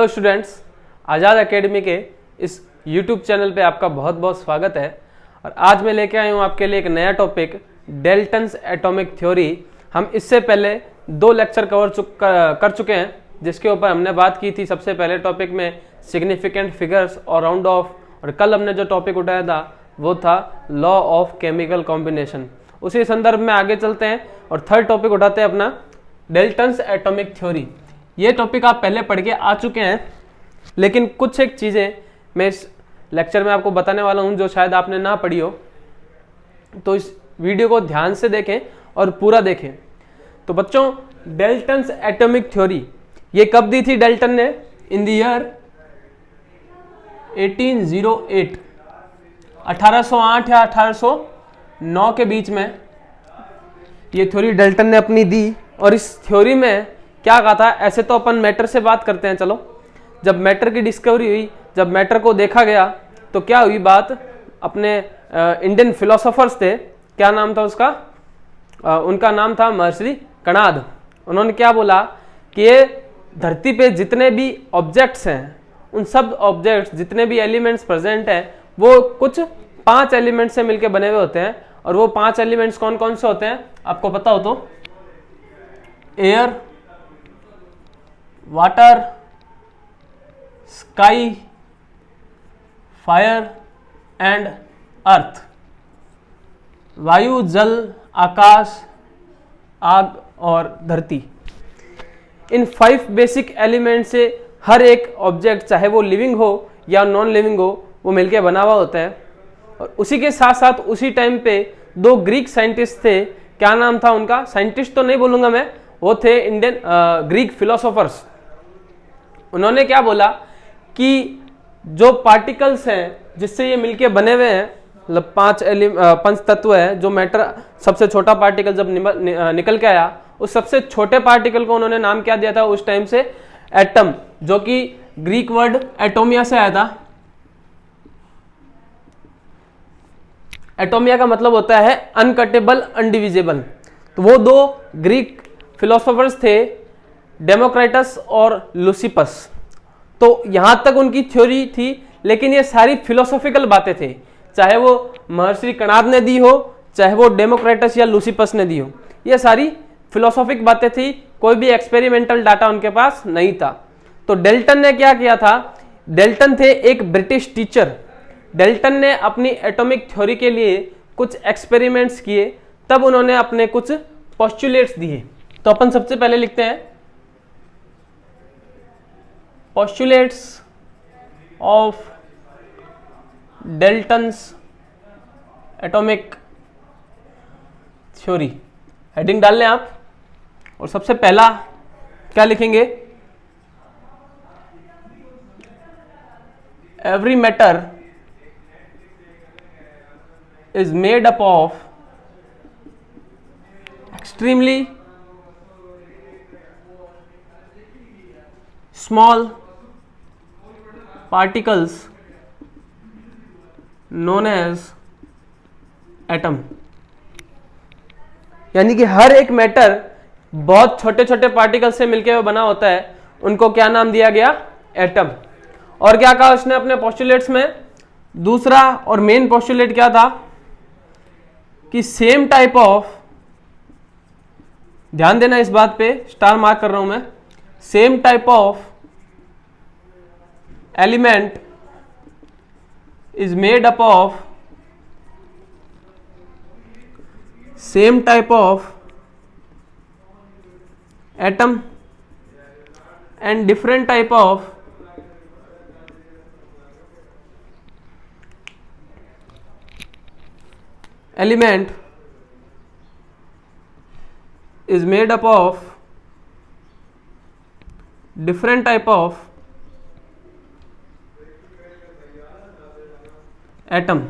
Students, आज़ाद academy के इस YouTube channel पे आपका बहुत बहुत स्वागत है। और आज मैं लेके आया हूँ आपके लिए एक नया टॉपिक, डेल्टन्स एटॉमिक थ्योरी। हम इससे पहले 2 लेक्चर कर चुके हैं, जिसके ऊपर हमने बात की थी सबसे पहले टॉपिक में सिग्निफिकेंट फिगर्स और राउंड ऑफ, और कल हमने जो टॉपिक उठाया था वो था लॉ ऑफ केमिकल कॉम्बिनेशन। उसी संदर्भ में आगे चलते हैं और थर्ड टॉपिक उठाते हैं अपना डेल्टन्स एटॉमिक थ्योरी। ये टॉपिक आप पहले पढ़ के आ चुके हैं, लेकिन कुछ एक चीज़ें मैं इस लेक्चर में आपको बताने वाला हूं जो शायद आपने ना पढ़ी हो, तो इस वीडियो को ध्यान से देखें और पूरा देखें। तो बच्चों, डेल्टन्स एटॉमिक थ्योरी ये कब दी थी डेल्टन ने? इन द ईयर 1808, 1808 या 1809 के बीच में ये थ्योरी डेल्टन ने अपनी दी। और इस थ्योरी में क्या कहा था? ऐसे तो अपन मैटर से बात करते हैं, चलो जब मैटर की डिस्कवरी हुई, जब मैटर को देखा गया, तो क्या हुई बात? अपने इंडियन फिलोसोफर्स थे, क्या नाम था उसका? उनका नाम था महर्षि कणाद। उन्होंने क्या बोला कि ये धरती पे जितने भी ऑब्जेक्ट्स हैं, उन सब ऑब्जेक्ट्स, जितने भी एलिमेंट्स प्रेजेंट हैं, वो कुछ 5 एलिमेंट्स से मिलकर बने हुए होते हैं। और वो 5 एलिमेंट्स कौन कौन से होते हैं आपको पता हो तो? Air, water, sky, fire and earth. वायु, जल, आकाश, आग और धरती। इन 5 बेसिक एलिमेंट से हर एक ऑब्जेक्ट, चाहे वो लिविंग हो या नॉन लिविंग हो, वो मिलके बना हुआ होता है। और उसी के साथ साथ उसी टाइम पे 2 ग्रीक साइंटिस्ट थे, क्या नाम था उनका? साइंटिस्ट तो नहीं बोलूंगा मैं, वो थे इंडियन ग्रीक फिलोसोफर्स। उन्होंने क्या बोला कि जो पार्टिकल्स हैं जिससे ये मिलके बने हुए हैं, मतलब 5 तत्व है, जो मैटर सबसे छोटा पार्टिकल जब निकल के आया, उस सबसे छोटे पार्टिकल को उन्होंने नाम क्या दिया था उस टाइम से? एटम, जो कि ग्रीक वर्ड एटोमिया से आया था। एटोमिया का मतलब होता है अनकटेबल, अनडिविजिबल। तो वो 2 ग्रीक फिलोसोफर्स थे, डेमोक्रिटस और लुसिपस। तो यहां तक उनकी थ्योरी थी, लेकिन ये सारी फिलोसॉफिकल बातें थे, चाहे वो महर्षि कणाद ने दी हो, चाहे वो डेमोक्रिटस या लुसिपस ने दी हो। ये सारी फिलोसॉफिक बातें थी, कोई भी एक्सपेरिमेंटल डाटा उनके पास नहीं था। तो डेल्टन ने क्या किया था? डेल्टन थे एक ब्रिटिश टीचर। डेल्टन ने अपनी एटॉमिक थ्योरी के लिए कुछ एक्सपेरिमेंट्स किए, तब उन्होंने अपने कुछ पोस्टुलेट्स दिए। तो अपन सबसे पहले लिखते हैं postulates of Dalton's atomic theory. Heading डाल लें आप, और सबसे पहला क्या लिखेंगे? Every matter is made up of extremely small particles known as atom। यानी कि हर एक मैटर बहुत छोटे छोटे पार्टिकल से मिलकर बना होता है, उनको क्या नाम दिया गया? एटम। और क्या कहा उसने अपने पोस्टुलेट्स में? दूसरा और मेन पोस्टुलेट क्या था कि सेम टाइप ऑफ, ध्यान देना इस बात पे, स्टार मार्क कर रहा हूं मैं, same type of element is made up of same type of atom and different type of element is made up of different type of atom।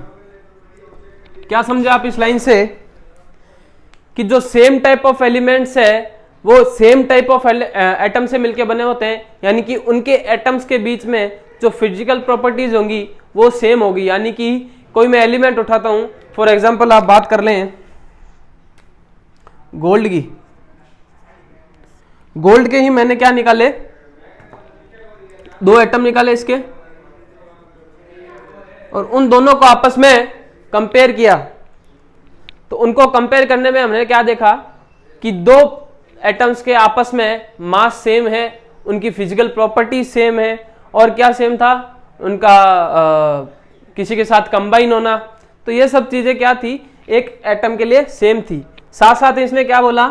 क्या समझे आप इस लाइन से? कि जो सेम टाइप ऑफ एलिमेंट्स है वो सेम टाइप ऑफ एटम से मिलके बने होते हैं, यानी कि उनके एटम्स के बीच में जो फिजिकल प्रॉपर्टीज होंगी वो सेम होगी। यानी कि कोई मैं एलिमेंट उठाता हूं, फॉर एग्जाम्पल आप बात कर लें गोल्ड की, गोल्ड के ही मैंने क्या निकाले दो एटम निकाले इसके और उन दोनों को आपस में कंपेयर किया, तो उनको कंपेयर करने में हमने क्या देखा कि दो एटम्स के आपस में मास सेम है, उनकी फिजिकल प्रॉपर्टी सेम है, और क्या सेम था, उनका किसी के साथ कंबाइन होना। तो ये सब चीजें क्या थी, एक एटम के लिए सेम थी। साथ साथ इसने क्या बोला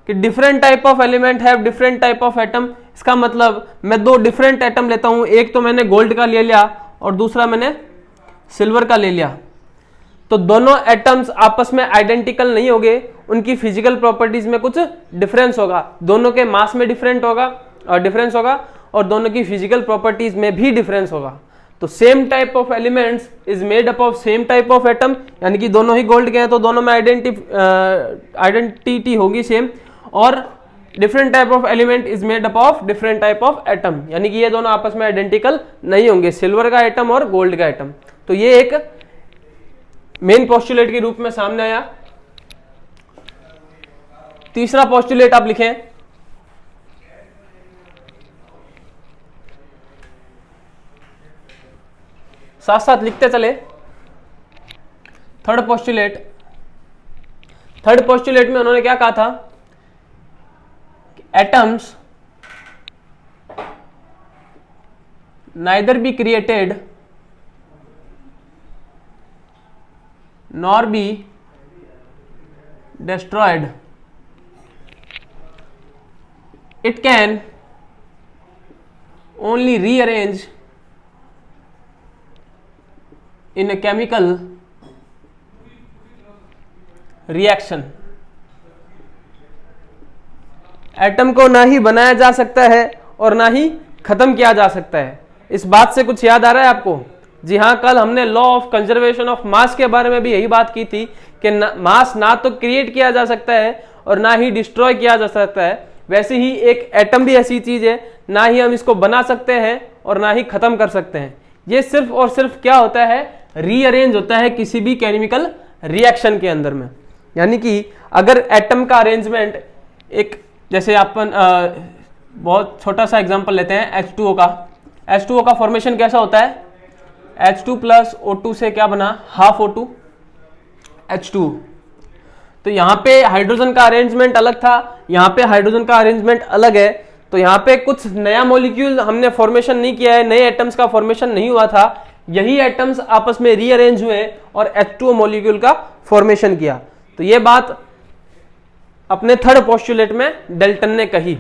कि different type of element have different type of atom. इसका मतलब मैं दो डिफरेंट एटम लेता हूं, एक तो मैंने गोल्ड का ले लिया और दूसरा मैंने सिल्वर का ले लिया, तो दोनों एटम्स आपस में आइडेंटिकल नहीं होंगे, उनकी फिजिकल प्रॉपर्टीज में कुछ डिफरेंस होगा, दोनों के मास में डिफरेंस होगा और दोनों की फिजिकल प्रॉपर्टीज में भी डिफरेंस होगा। तो same type of elements is made up of same type of atom, यानी कि दोनों ही गोल्ड के हैं तो दोनों में आइडेंटिटी होगी सेम, और different type of element is made up of different type of atom, यानी कि ये दोनों आपस में आइडेंटिकल नहीं होंगे, सिल्वर का एटम और गोल्ड का एटम। तो ये एक मेन पोस्टुलेट के रूप में सामने आया। तीसरा पोस्टुलेट आप लिखें, साथ साथ लिखते चले। थर्ड पोस्टुलेट में उन्होंने क्या कहा था, atoms neither be created nor be destroyed. It can only rearrange in a chemical reaction. Atom को ना ही बनाया जा सकता है और ना ही खत्म किया जा सकता है। इस बात से कुछ याद आ रहा है आपको? जी हाँ, कल हमने law of conservation of mass के बारे में भी यही बात की थी कि मास ना तो क्रिएट किया जा सकता है और ना ही डिस्ट्रॉय किया जा सकता है। वैसे ही एक एटम भी ऐसी चीज है, ना ही हम इसको बना सकते हैं और ना ही खत्म कर सकते हैं। ये सिर्फ और सिर्फ क्या होता है, रीअरेंज होता है किसी भी केमिकल रिएक्शन के अंदर में। यानी कि अगर एटम का अरेंजमेंट एक, जैसे अपन बहुत छोटा सा एग्जांपल लेते हैं H2O का। H2O का फॉर्मेशन कैसा होता है, H2 प्लस O2 से क्या बना, हाफ O2 H2। तो यहाँ पे हाइड्रोजन का अरेंजमेंट अलग था, यहाँ पे हाइड्रोजन का अरेंजमेंट अलग है। तो यहाँ पे कुछ नया मॉलिक्यूल हमने फॉर्मेशन नहीं किया है, नए एटम्स का फॉर्मेशन नहीं हुआ था, यही एटम्स आपस में रीअरेंज हुए और H2O मॉलिक्यूल का फॉर्मेशन किया। तो ये बात अपने थर्ड पोस्टुलेट में डेल्टन ने कही।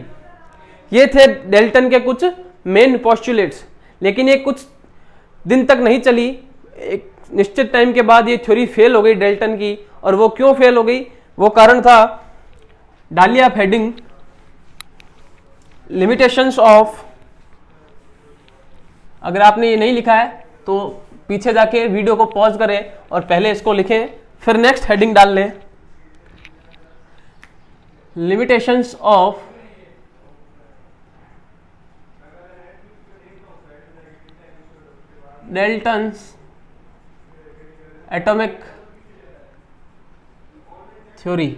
ये थे डेल्टन के कुछ मेन पोस्टुलेट्स, लेकिन ये कुछ दिन तक नहीं चली। एक निश्चित टाइम के बाद ये थ्योरी फेल हो गई डेल्टन की। और वो क्यों फेल हो गई, वो कारण था, डालिए आप हेडिंग, लिमिटेशंस ऑफ। अगर आपने ये नहीं लिखा है तो पीछे जाके वीडियो को पॉज करें और पहले इसको लिखें, फिर नेक्स्ट हेडिंग डाल लें, limitations of Dalton's atomic theory।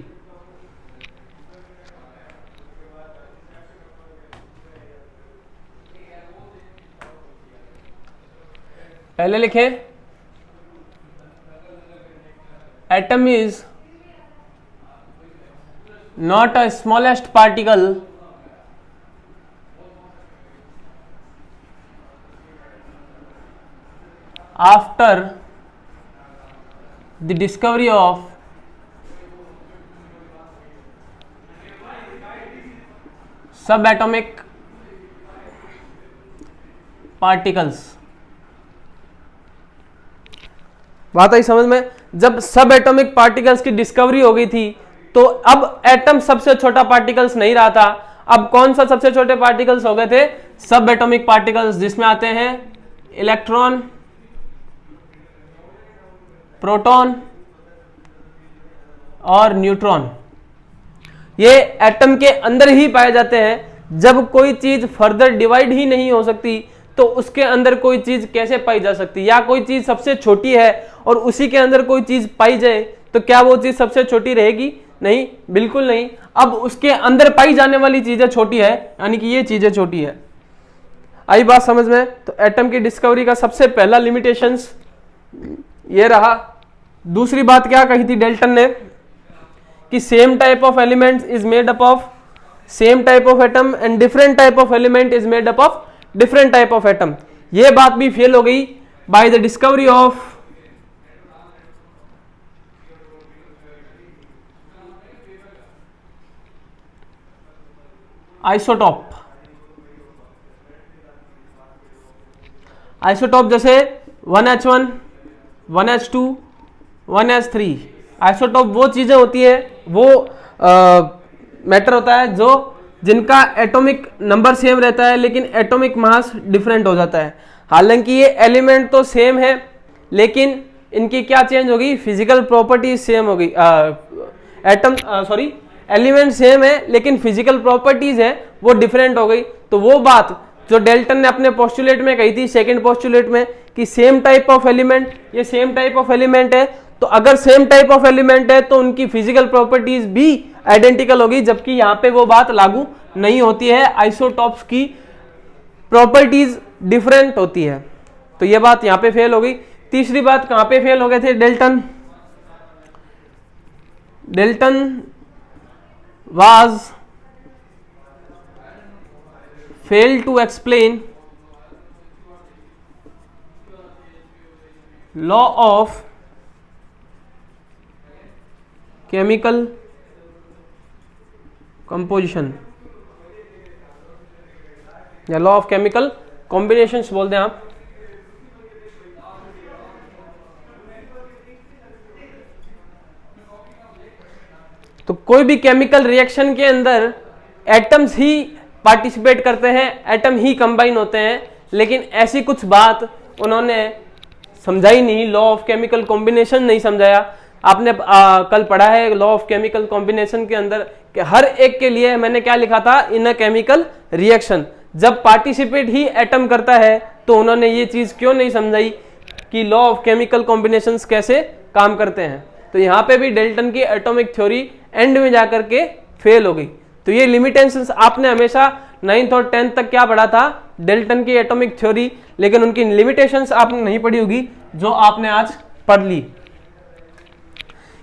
पहले लिखें, atom is not a smallest particle after the discovery of subatomic particles। बात आई समझ में? जब सब एटॉमिक पार्टिकल्स की डिस्कवरी हो गई थी तो अब एटम सबसे छोटा पार्टिकल्स नहीं रहा था। अब कौन सा सबसे छोटे पार्टिकल्स हो गए थे, सब एटॉमिक पार्टिकल्स, जिसमें आते हैं इलेक्ट्रॉन, प्रोटॉन और न्यूट्रॉन। ये एटम के अंदर ही पाए जाते हैं। जब कोई चीज फर्दर डिवाइड ही नहीं हो सकती तो उसके अंदर कोई चीज कैसे पाई जा सकती? या कोई चीज सबसे छोटी है और उसी के अंदर कोई चीज पाई जाए तो क्या वो चीज सबसे छोटी रहेगी? नहीं, बिल्कुल नहीं। अब उसके अंदर पाई जाने वाली चीजें छोटी है, यानी कि ये चीजें छोटी है। आई बात समझ में? तो एटम की डिस्कवरी का सबसे पहला लिमिटेशंस ये रहा। दूसरी बात क्या कही थी डेल्टन ने कि same type of elements is made up of same type of atom and different type of element is made up of different type of atom. ये बात भी फेल हो गई by the discovery of isotope. Isotope जैसे 1H1, 1H2, 1H3। Isotope वो चीजें होती है, वो मैटर होता है जो जिनका एटॉमिक नंबर सेम रहता है लेकिन एटॉमिक मास डिफरेंट हो जाता है। हालांकि ये एलिमेंट तो सेम है लेकिन इनकी क्या चेंज होगी, फिजिकल प्रॉपर्टीज सेम होगी। एलिमेंट सेम है लेकिन फिजिकल प्रॉपर्टीज है वो डिफरेंट हो गई। तो वो बात जो डेल्टन ने अपने पोस्टुलेट में कही थी, सेकंड पोस्टुलेट में, कि सेम टाइप ऑफ एलिमेंट, ये सेम टाइप ऑफ एलिमेंट है, तो अगर सेम टाइप ऑफ एलिमेंट है तो उनकी फिजिकल प्रॉपर्टीज भी आइडेंटिकल होगी, जबकि यहां पे वो बात लागू नहीं होती है, आइसोटॉप्स की प्रॉपर्टीज डिफरेंट होती है। तो ये बात यहां पे फेल हो गई। तीसरी बात कहां पे फेल हो गए थे Dalton? Dalton was failed to explain law of chemical composition या लॉ ऑफ केमिकल कॉम्बिनेशंस बोलते हैं आप। तो कोई भी केमिकल रिएक्शन के अंदर एटम्स ही पार्टिसिपेट करते हैं, एटम ही कंबाइन होते हैं, लेकिन ऐसी कुछ बात उन्होंने समझाई नहीं, लॉ ऑफ केमिकल कॉम्बिनेशन नहीं समझाया। आपने कल पढ़ा है लॉ ऑफ केमिकल कॉम्बिनेशन के अंदर कि हर एक के लिए मैंने क्या लिखा था, इन अ केमिकल रिएक्शन जब पार्टिसिपेट ही एटम करता है, तो उन्होंने ये चीज क्यों नहीं समझाई कि लॉ ऑफ केमिकल कॉम्बिनेशंस कैसे काम करते हैं। तो यहाँ पे भी डेल्टन की एटॉमिक थ्योरी एंड में जाकर के फेल हो गई। तो ये लिमिटेशंस आपने हमेशा 9th और 10th तक क्या पढ़ा था, डेल्टन की एटॉमिक थ्योरी, लेकिन उनकी लिमिटेशंस आपने नहीं पढ़ी होगी जो आपने आज पढ़ ली।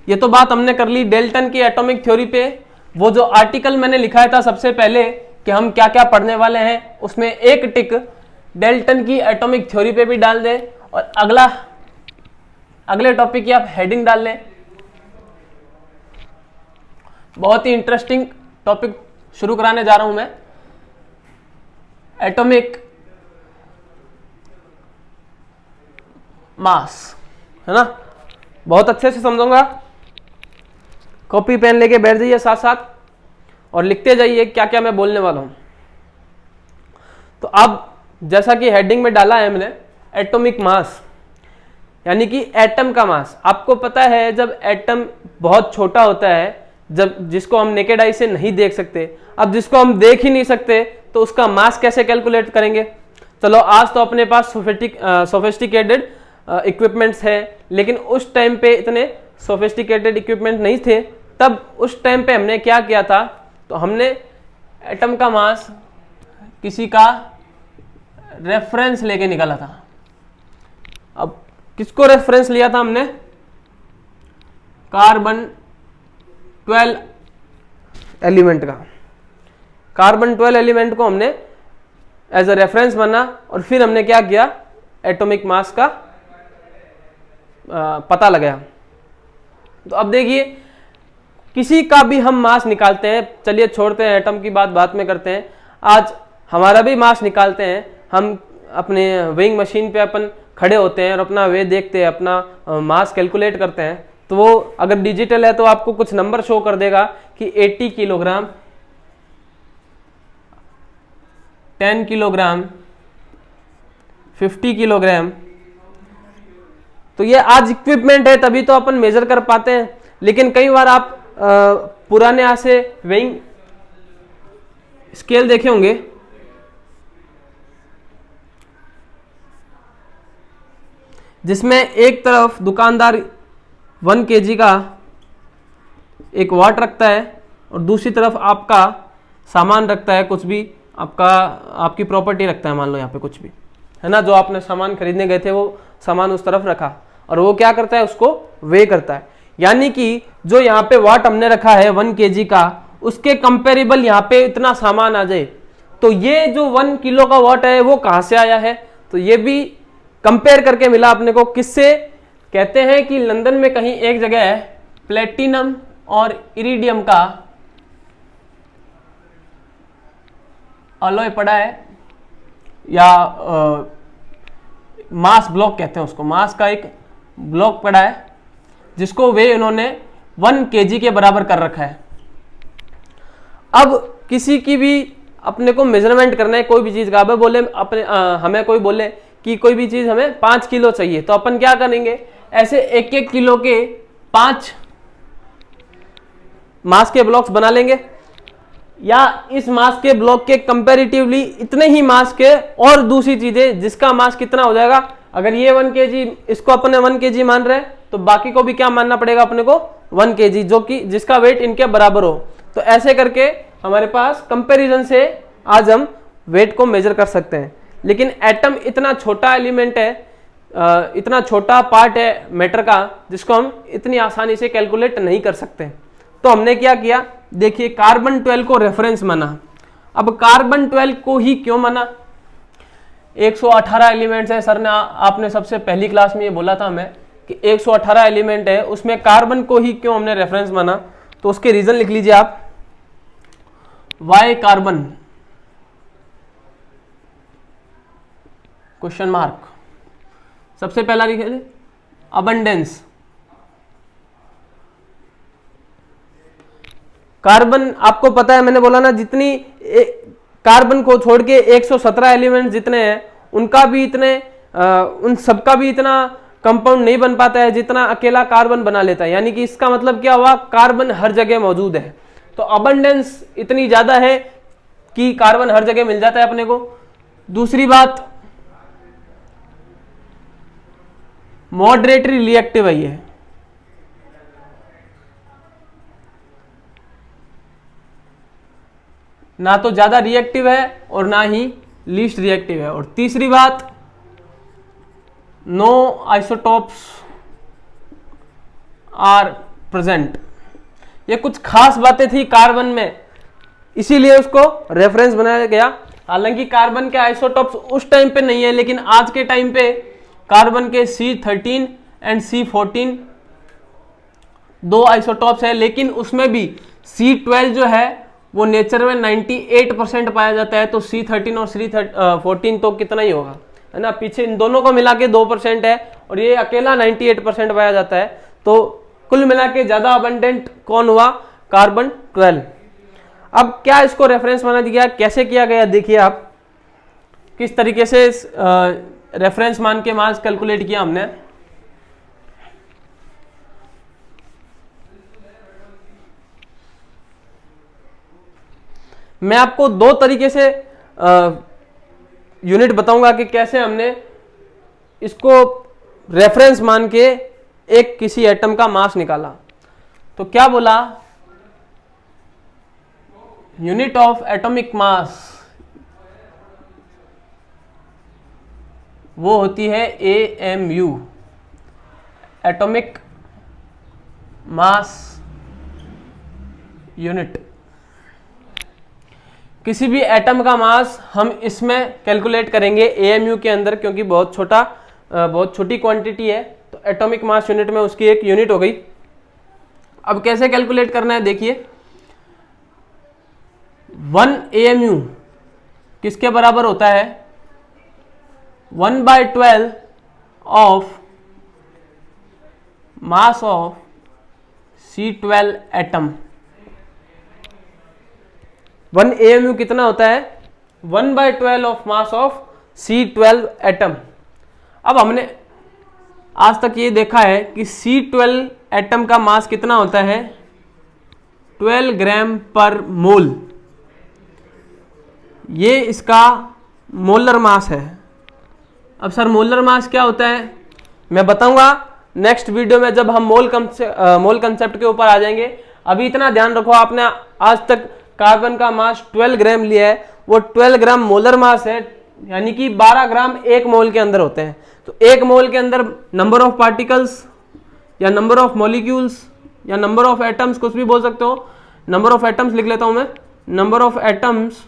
ये तो बात हमने कर ली डेल्टन की एटॉमिक थ्योरी पे। वो जो आर्टिकल मैंने लिखाया था सबसे पहले कि हम क्या क्या पढ़ने वाले हैं, उसमें एक टिक डेल्टन की एटॉमिक थ्योरी पे भी डाल दें और अगले टॉपिक की आप हेडिंग डाल लें। बहुत ही इंटरेस्टिंग टॉपिक शुरू कराने जा रहा हूं मैं, एटॉमिक मास, है ना। बहुत अच्छे से समझूंगा, कॉपी पेन लेके बैठ जाइए साथ साथ और लिखते जाइए क्या क्या मैं बोलने वाला हूं। तो अब जैसा कि हेडिंग में डाला है मैंने, एटॉमिक मास यानी कि एटम का मास। आपको पता है जब एटम बहुत छोटा होता है, जब जिसको हम नेकेड आई से नहीं देख सकते, अब जिसको हम देख ही नहीं सकते तो उसका मास कैसे कैलकुलेट करेंगे। चलो आज तो अपने पास सोफिस्टिकेटेड इक्विपमेंट्स है, लेकिन उस टाइम पे इतने सोफिस्टिकेटेड इक्विपमेंट नहीं थे। तब उस टाइम पे हमने क्या किया था, तो हमने एटम का मास किसी का रेफरेंस लेके निकाला था। अब किसको रेफरेंस लिया था हमने, कार्बन 12 एलिमेंट का। कार्बन 12 एलिमेंट को हमने एज अ रेफरेंस माना और फिर हमने क्या किया, एटॉमिक मास का पता लगाया। तो अब देखिए किसी का भी हम मास निकालते हैं, चलिए छोड़ते हैं एटम की बात, बाद में करते हैं। आज हमारा भी मास निकालते हैं, हम अपने वेइंग मशीन पे अपन खड़े होते हैं और अपना वे देखते हैं, अपना मास कैलकुलेट करते हैं। तो वो अगर डिजिटल है तो आपको कुछ नंबर शो कर देगा कि 80 किलोग्राम, 10 किलोग्राम, 50 किलोग्राम। तो ये आज इक्विपमेंट है तभी तो अपन मेजर कर पाते हैं। लेकिन कई बार आप पुराने आज से वेइंग स्केल देखे होंगे, जिसमें एक तरफ दुकानदार 1 kg का एक वाट रखता है और दूसरी तरफ आपका सामान रखता है, कुछ भी आपकी प्रॉपर्टी रखता है, मान लो यहाँ पे कुछ भी है ना, जो आपने सामान खरीदने गए थे वो सामान उस तरफ रखा और वो क्या करता है, उसको वे करता है। यानी कि जो यहाँ पे वाट हमने रखा है 1 kg का, उसके कंपेरेबल यहाँ पे इतना सामान आ जाए, तो ये जो 1 किलो का वाट है वो कहाँ से आया है, तो ये भी कंपेयर करके मिला अपने को। किससे? कहते हैं कि लंदन में कहीं एक जगह है प्लेटिनम और इरिडियम का अलॉय पड़ा है, या मास ब्लॉक कहते हैं उसको, मास का एक ब्लॉक पड़ा है जिसको वे इन्होंने 1 kg के बराबर कर रखा है। अब किसी की भी अपने को मेजरमेंट करना है कोई भी चीज का, अब बोले अपने हमें कोई बोले कि कोई भी चीज हमें 5 किलो चाहिए, तो अपन क्या करेंगे, ऐसे 1-1 किलो के 5 मास के ब्लॉक्स बना लेंगे, या इस मास के ब्लॉक के कंपैरेटिवली इतने ही मास के और दूसरी चीजें जिसका मास कितना हो जाएगा, अगर ये 1 kg, इसको अपने 1 kg मान रहे हैं तो बाकी को भी क्या मानना पड़ेगा अपने को 1 kg, जो कि जिसका वेट इनके बराबर हो। तो ऐसे करके हमारे पास कंपैरिजन से आज हम वेट को मेजर कर सकते हैं। लेकिन एटम इतना छोटा एलिमेंट है, इतना छोटा पार्ट है मैटर का, जिसको हम इतनी आसानी से कैलकुलेट नहीं कर सकते। तो हमने क्या किया, देखिए कार्बन 12 को रेफरेंस माना। अब कार्बन 12 को ही क्यों माना, 118 एलिमेंट्स है, सर ने आपने सबसे पहली क्लास में ये बोला था हमें कि 118 एलिमेंट है, उसमें कार्बन को ही क्यों हमने रेफरेंस माना, तो उसके रीजन लिख लीजिए आप। वाई कार्बन क्वेश्चन मार्क, सबसे पहला लिखे अबंडेंस। कार्बन आपको पता है, मैंने बोला ना, जितनी कार्बन को छोड़ के 117 एलिमेंट जितने हैं उनका भी इतने उन सबका भी इतना कंपाउंड नहीं बन पाता है जितना अकेला कार्बन बना लेता है। यानी कि इसका मतलब क्या हुआ, कार्बन हर जगह मौजूद है। तो अबंडेंस इतनी ज्यादा है कि कार्बन हर जगह मिल जाता है अपने को। दूसरी बात, मॉडरेटली रिएक्टिव है ये, ना तो ज्यादा रिएक्टिव है और ना ही लीस्ट रिएक्टिव है। और तीसरी बात, नो आइसोटोप्स आर प्रेजेंट। ये कुछ खास बातें थी कार्बन में, इसीलिए उसको रेफरेंस बनाया गया। हालांकि कार्बन के आइसोटोप्स उस टाइम पे नहीं है, लेकिन आज के टाइम पे कार्बन के C13 एंड C14 दो आइसोटोप्स है, लेकिन उसमें भी C12 जो है वो नेचर में 98% पाया जाता है। तो C13 और C14 तो कितना ही होगा, है ना, पीछे इन दोनों को मिला के 2% है और ये अकेला 98% पाया जाता है। तो कुल मिला के ज्यादा अबंडेंट कौन हुआ, कार्बन 12। अब क्या इसको रेफरेंस माना गया, कैसे किया गया, देखिए आप किस तरीके से रेफरेंस मान के मास कैलकुलेट किया हमने। मैं आपको दो तरीके से यूनिट बताऊंगा कि कैसे हमने इसको रेफरेंस मान के एक किसी एटम का मास निकाला। तो क्या बोला, यूनिट ऑफ एटॉमिक मास वो होती है AMU, एटॉमिक मास यूनिट। किसी भी एटम का मास हम इसमें कैलकुलेट करेंगे AMU के अंदर, क्योंकि बहुत छोटी क्वांटिटी है। तो एटॉमिक मास यूनिट में उसकी एक यूनिट हो गई। अब कैसे कैलकुलेट करना है, देखिए 1 AMU किसके बराबर होता है, 1/12 of mass of C12 atom. 1 AMU कितना होता है, 1/12 of mass of C12 atom. अब हमने आज तक ये देखा है कि C12 एटम का मास कितना होता है, 12 ग्राम पर मोल। ये इसका मोलर मास है। अब सर मोलर मास क्या होता है, मैं बताऊंगा नेक्स्ट वीडियो में जब हम मोल कंसेप्ट के ऊपर आ जाएंगे। अभी इतना ध्यान रखो, आपने आज तक कार्बन का मास 12 ग्राम लिया है, वो 12 ग्राम मोलर मास है, यानी कि 12 ग्राम एक मोल के अंदर होते हैं। तो एक मोल के अंदर नंबर ऑफ पार्टिकल्स या नंबर ऑफ मॉलिक्यूल्स या नंबर ऑफ एटम्स, कुछ भी बोल सकते हो। नंबर ऑफ एटम्स लिख लेता हूं मैं, नंबर ऑफ एटम्स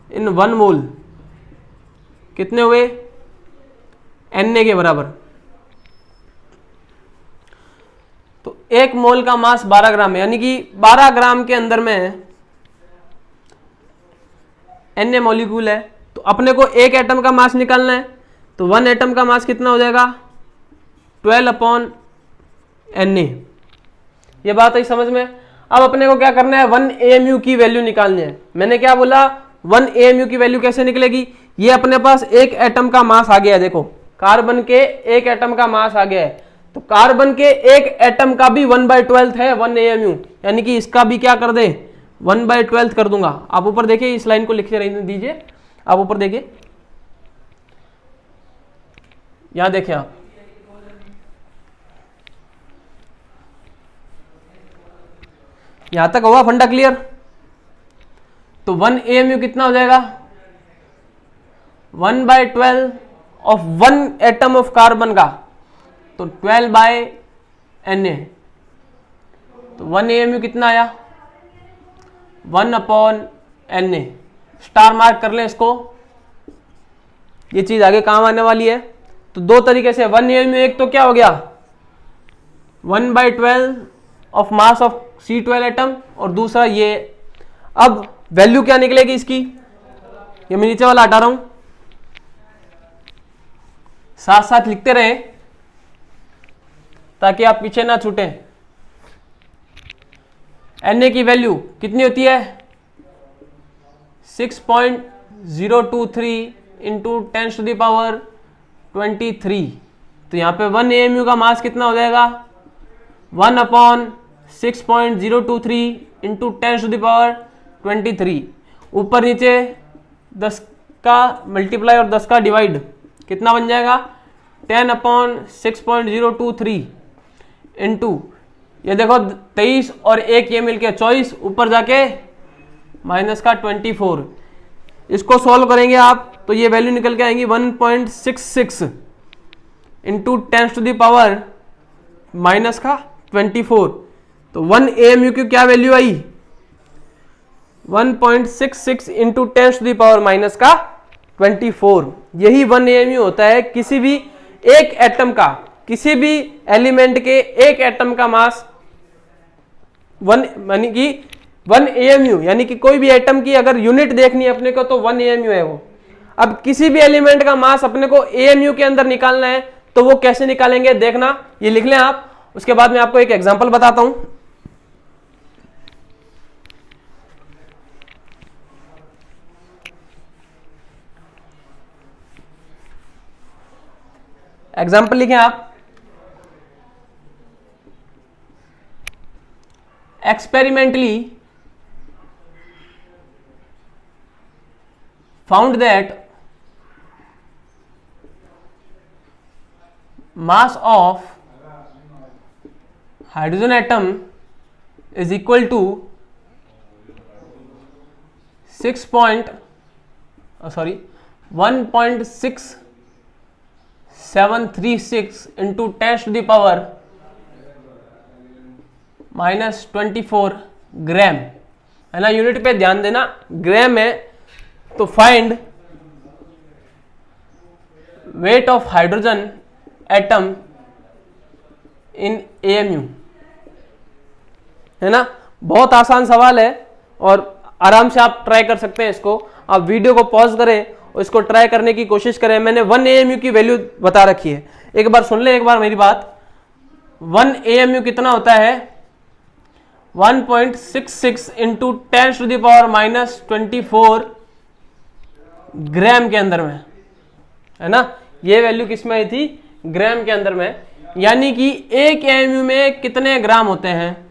इन 1 मोल कितने हुए, Na के बराबर। तो एक मोल का मास 12 ग्राम है, यानी कि 12 ग्राम के अंदर में Na मॉलिक्यूल है। तो अपने को एक एटम का मास निकालना है, तो 1 एटम का मास कितना हो जाएगा, 12/Na। ये बात आई समझ में। अब अपने को क्या करना है, 1 AMU की वैल्यू निकालनी है। मैंने क्या बोला, 1 AMU की वैल्यू कैसे निकलेगी, ये अपने पास एक एटम का मास आ गया है, देखो कार्बन के एक एटम का मास आ गया है। तो कार्बन के एक एटम का भी 1/12 है 1 AMU, यानी कि इसका भी क्या कर दे, 1/12 कर दूंगा। आप ऊपर देखिए, इस लाइन को लिखते रहने दीजिए, आप ऊपर देखिए, यहां देखिए आप, यहां तक हुआ फंडा क्लियर। तो 1 AMU कितना हो जाएगा, 1/12 ऑफ 1 एटम ऑफ कार्बन का, तो 12/Na। तो 1 AMU कितना आया, 1/Na। स्टार मार्क कर लें इसको, ये चीज आगे काम आने वाली है। तो दो तरीके से 1 AMU, एक तो क्या हो गया 1/12 of mass of C12 atom, और दूसरा ये। अब वैल्यू क्या निकलेगी इसकी, ये मैं नीचे वाला हटा रहा हूं, साथ साथ लिखते रहे ताकि आप पीछे ना छूटें। Na की वैल्यू कितनी होती है, 6.023 इंटू 10⁻23। तो यहां पे 1 AMU का मास कितना हो जाएगा, 1/6.023 इंटू 10⁻23। ऊपर नीचे 10 का मल्टीप्लाई और 10 का डिवाइड, कितना बन जाएगा, 10/6.023 इंटू, ये देखो 23 और 1 ये मिलके 24, ऊपर जाके माइनस का 24। इसको सॉल्व करेंगे आप तो ये वैल्यू निकल के आएंगी 1.66 इंटू 10⁻⁻24। तो 1 AMU की क्या वैल्यू आई, 1.66 इंटू 10⁻⁻24। यही 1 AMU होता है किसी भी एक एटम का, किसी भी एलिमेंट के एक एटम का मास 1, यानी कि 1 AMU, यानी कि कोई भी एटम की अगर यूनिट देखनी है अपने को तो 1 AMU है वो। अब किसी भी एलिमेंट का मास अपने को AMU के अंदर निकालना है, तो वो कैसे निकालेंगे देखना, ये लिख लें आप। उसके बाद मैं आपको एक एग्जांपल बताता हूं। एग्जाम्पल लिखें आप, experimentally found that mass of hydrogen atom is equal to 1.6736 into 10⁻⁻24 ग्राम, है ना। यूनिट पे ध्यान देना, ग्राम है। तो find weight of hydrogen atom in AMU, है ना। बहुत आसान सवाल है और आराम से आप ट्राई कर सकते हैं इसको। आप वीडियो को पॉज करें और इसको ट्राई करने की कोशिश करें। मैंने 1 AMU की वैल्यू बता रखी है, एक बार सुन ले, एक बार मेरी बात। 1 AMU कितना होता है, 1.66 इंटू 10⁻⁻24 ग्राम के अंदर में, है ना। ये वैल्यू किस में आई थी, ग्राम के अंदर में। यानी कि 1 AMU में कितने ग्राम होते हैं।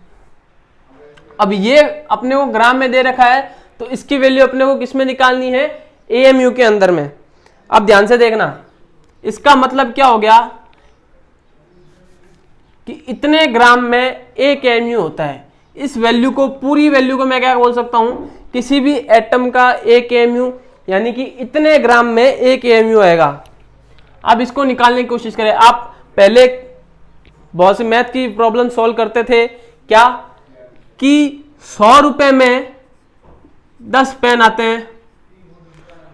अब ये अपने को ग्राम में दे रखा है, तो इसकी वैल्यू अपने को किस में निकालनी है, AMU के अंदर में। अब ध्यान से देखना, इसका मतलब क्या हो गया कि इतने ग्राम में 1 AMU होता है। इस वैल्यू को, पूरी वैल्यू को मैं क्या बोल सकता हूं किसी भी एटम का 1 AMU यानी कि इतने ग्राम में 1 AMU आएगा। अब इसको निकालने की कोशिश करें। आप पहले बहुत सी मैथ की प्रॉब्लम सॉल्व करते थे क्या कि 100 रुपए में 10 पेन आते हैं,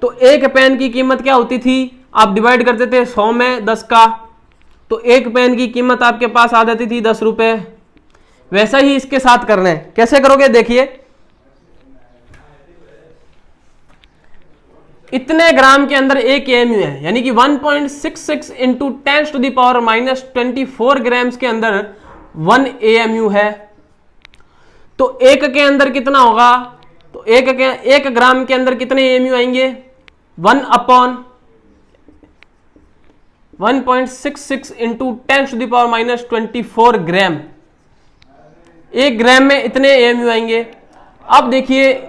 तो एक पेन की कीमत क्या होती थी, आप डिवाइड करते थे 100 में 10 का, तो एक पेन की कीमत आपके पास आ जाती थी 10 रुपए। वैसा ही इसके साथ करना है। कैसे करोगे देखिए, इतने ग्राम के अंदर 1 AMU है यानी कि 1.66 into 10 to the power minus 24 grams के अंदर 1 AMU है। तो एक के अंदर कितना होगा, तो एक ग्राम के अंदर कितने AMU आएंगे, 1/1.66 into 10 to the power minus 24 gram. 1 gram में इतने AMU आएंगे। अब देखिए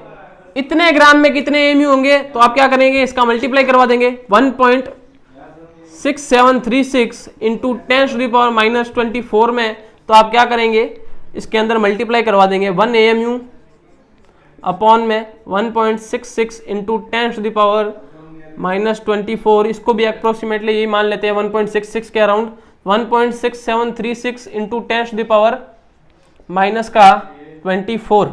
इतने ग्राम में कितने AMU होंगे, तो आप क्या करेंगे, इसका मल्टीप्लाई करवा देंगे। 1.6736 into 10 to the power minus 24 में, तो आप क्या करेंगे, इसके अंदर मल्टीप्लाई करवा देंगे 1 AMU अपॉन में 1.66 into 10 to the power minus 24, इसको भी अप्रोक्सीमेटली यही मान लेते हैं 1.66 के around. 1.6736 into 10 to the power minus का 24,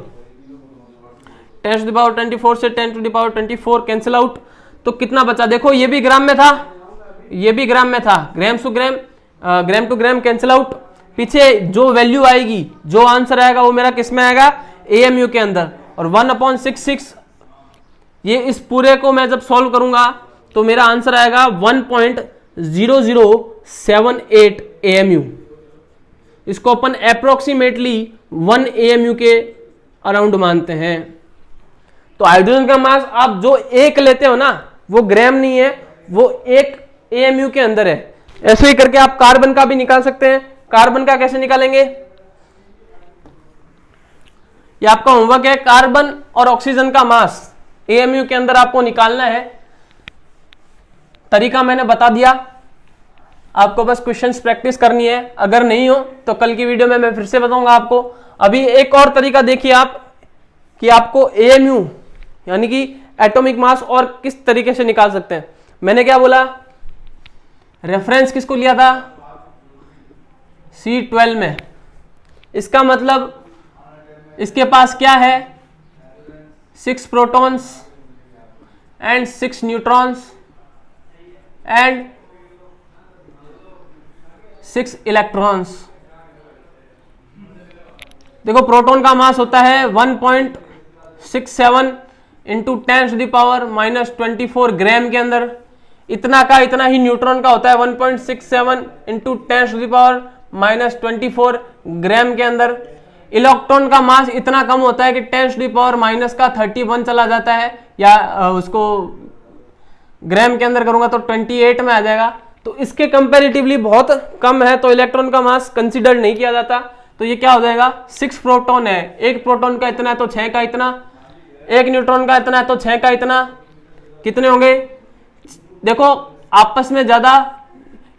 10 टू द पावर 24 से 10 to the power 24 cancel out, तो कितना बचा, देखो ये भी ग्राम में था, ये भी ग्राम में था, ग्राम टू ग्राम कैंसिल आउट। पीछे जो वैल्यू आएगी, जो आंसर आएगा वो मेरा किस में आएगा, AMU के अंदर। और 1/66, ये इस पूरे को मैं जब सॉल्व करूंगा तो मेरा आंसर आएगा 1.0078 AMU। इसको अपन अप्रोक्सीमेटली 1 AMU के अराउंड मानते हैं। तो हाइड्रोजन का मास आप जो एक लेते हो ना, वो ग्राम नहीं है, वो 1 AMU के अंदर है। ऐसे ही करके आप कार्बन का भी निकाल सकते हैं। कार्बन का कैसे निकालेंगे, ये आपका होमवर्क है। कार्बन और ऑक्सीजन का मास AMU के अंदर आपको निकालना है। तरीका मैंने बता दिया, आपको बस क्वेश्चंस प्रैक्टिस करनी है। अगर नहीं हो तो कल की वीडियो में मैं फिर से बताऊंगा आपको। अभी एक और तरीका देखिए आप कि आपको AMU यानी कि एटॉमिक मास और किस तरीके से निकाल सकते हैं। मैंने क्या बोला, रेफरेंस किसको लिया था, C12 में। इसका मतलब इसके पास क्या है, 6 protons and 6 neutrons and 6 electrons. देखो प्रोटॉन का मास होता है 1.67 into 10 to the power minus 24 gram के अंदर। इतना का इतना ही न्यूट्रॉन का होता है 1.67 into 10 to the power minus 24 gram के अंदर। इलेक्ट्रॉन का मास इतना कम होता है कि 10 टू द पावर माइनस का 31 चला जाता है, या उसको ग्राम के अंदर करूंगा तो 28 में आ जाएगा। तो इसके कंपैरेटिवली बहुत कम है, तो इलेक्ट्रॉन का मास कंसीडर नहीं किया जाता। तो ये क्या हो जाएगा, 6 प्रोटॉन है, एक प्रोटॉन का इतना है तो 6 का इतना, एक न्यूट्रॉन का इतना है तो 6 का इतना, कितने होंगे, देखो आपस में ज्यादा,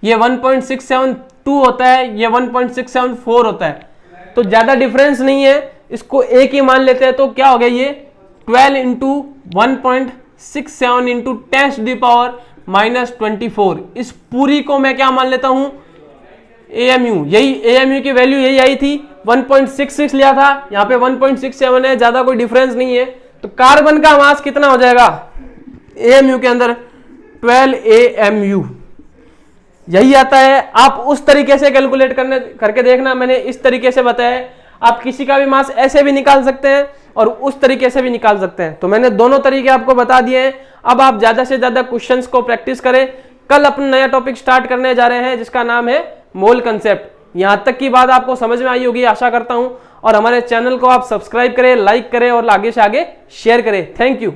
ये 1.672 होता है, ये 1.674 होता है, तो ज्यादा डिफरेंस नहीं है, इसको एक ही मान लेते हैं। तो क्या हो गया, ये 12 into 1.67 into 10 to the power minus 24, इस पूरी को मैं क्या मान लेता हूं, AMU। यही AMU की वैल्यू यही आई थी, 1.66 लिया था, यहाँ पे 1.67 है, ज्यादा कोई डिफरेंस नहीं है। तो कार्बन का मास कितना हो जाएगा AMU के अंदर, 12 AMU। यही आता है। आप उस तरीके से कैलकुलेट करके देखना, मैंने इस तरीके से बताया। आप किसी का भी मास ऐसे भी निकाल सकते हैं और उस तरीके से भी निकाल सकते हैं। तो मैंने दोनों तरीके आपको बता दिए हैं। अब आप ज्यादा से ज्यादा क्वेश्चंस को प्रैक्टिस करें। कल अपना नया टॉपिक स्टार्ट करने जा रहे हैं जिसका नाम है मोल कंसेप्ट। यहां तक की बात आपको समझ में आई होगी आशा करता हूं, और हमारे चैनल को आप सब्सक्राइब करें, लाइक करें और आगे से आगे शेयर करें। Thank you.